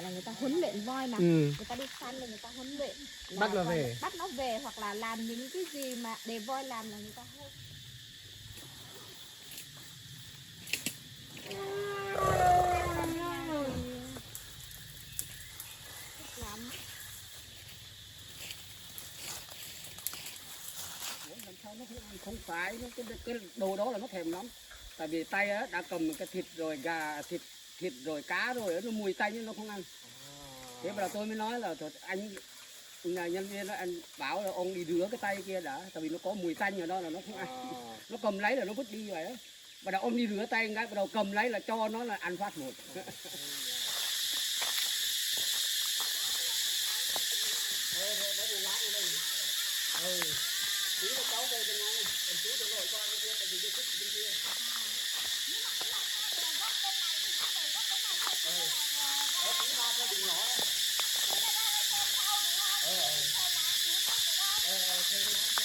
gọi là người ta huấn luyện voi mà. Người ta đi săn là người ta huấn luyện bắt nó về, bắt nó về hoặc là làm những cái gì mà để voi làm là người ta hô. Lắm. Làm sao nó không phải cái đồ đó là nó thèm lắm, tại vì tay á đã cầm cái thịt rồi gà thịt rồi cá rồi nó mùi tay nhưng nó không ăn. Thế bây giờ tôi mới nói là anh là nhân viên đó, anh bảo là ông đi rửa cái tay kia đã, tại vì nó có mùi tanh ở đó là nó không ăn. Nó cầm lấy là nó vứt đi vậy đó. Bắt đầu ông đi rửa tay cái bắt đầu cầm lấy là cho nó là ăn phát một. Tí là cháu về bên này, còn chú thì ngồi qua bên kia, tại vì cái thích bên kia. Tí ba cho đừng nhỏ. Thế